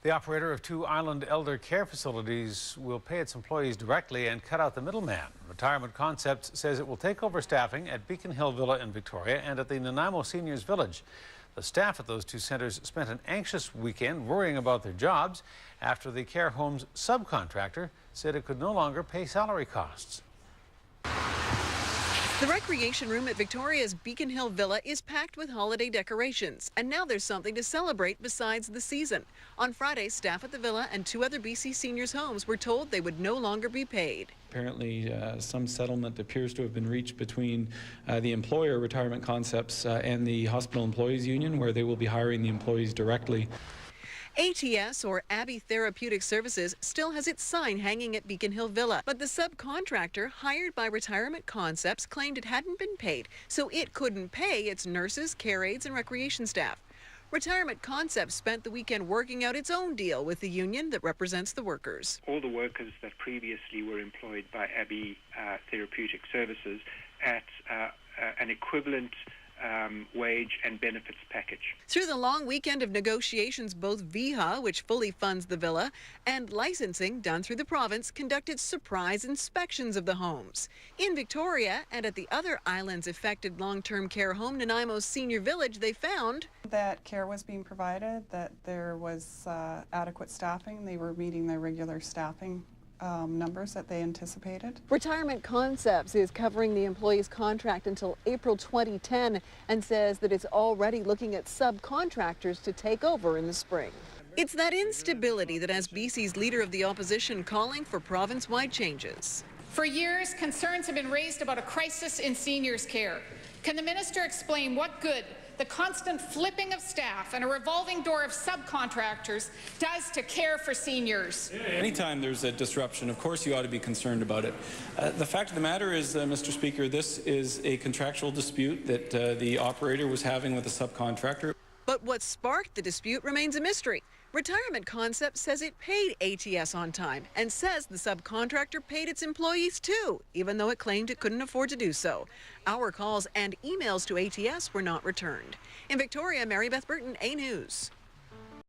The operator of 2 island elder care facilities will pay its employees directly and cut out the middleman. Retirement Concepts says it will take over staffing at Beacon Hill Villa in Victoria and at the Nanaimo Seniors Village. The staff at those 2 centres spent an anxious weekend worrying about their jobs after the care home's subcontractor said it could no longer pay salary costs. The recreation room at Victoria's Beacon Hill Villa is packed with holiday decorations, and now there's something to celebrate besides the season. On Friday, staff at the villa and 2 other BC seniors' homes were told they would no longer be paid. Apparently, some settlement appears to have been reached between the employer, Retirement Concepts, and the Hospital Employees Union, where they will be hiring the employees directly. ATS, or Abbey Therapeutic Services, still has its sign hanging at Beacon Hill Villa, but the subcontractor hired by Retirement Concepts claimed it hadn't been paid, so it couldn't pay its nurses, care aides, and recreation staff. Retirement Concepts spent the weekend working out its own deal with the union that represents the workers. All the workers that previously were employed by Abbey Therapeutic Services at an equivalent wage and benefits package. Through the long weekend of negotiations, both VIHA, which fully funds the villa, and licensing done through the province conducted surprise inspections of the homes. In Victoria and at the other islands affected long-term care home, Nanaimo's Senior Village, they found that care was being provided, that there was adequate staffing, they were meeting their regular staffing numbers that they anticipated. Retirement Concepts is covering the employee's contract until April 2010 and says that it's already looking at subcontractors to take over in the spring. It's that instability that has BC's Leader of the Opposition calling for province-wide changes. For years, concerns have been raised about a crisis in seniors' care. Can the minister explain what good the constant flipping of staff and a revolving door of subcontractors does to care for seniors? Anytime there's a disruption, of course you ought to be concerned about it. The fact of the matter is, Mr. Speaker, this is a contractual dispute that the operator was having with a subcontractor. But what sparked the dispute remains a mystery. Retirement Concepts says it paid ATS on time and says the subcontractor paid its employees too, even though it claimed it couldn't afford to do so. Our calls and emails to ATS were not returned. In Victoria, Mary Beth Burton, A News.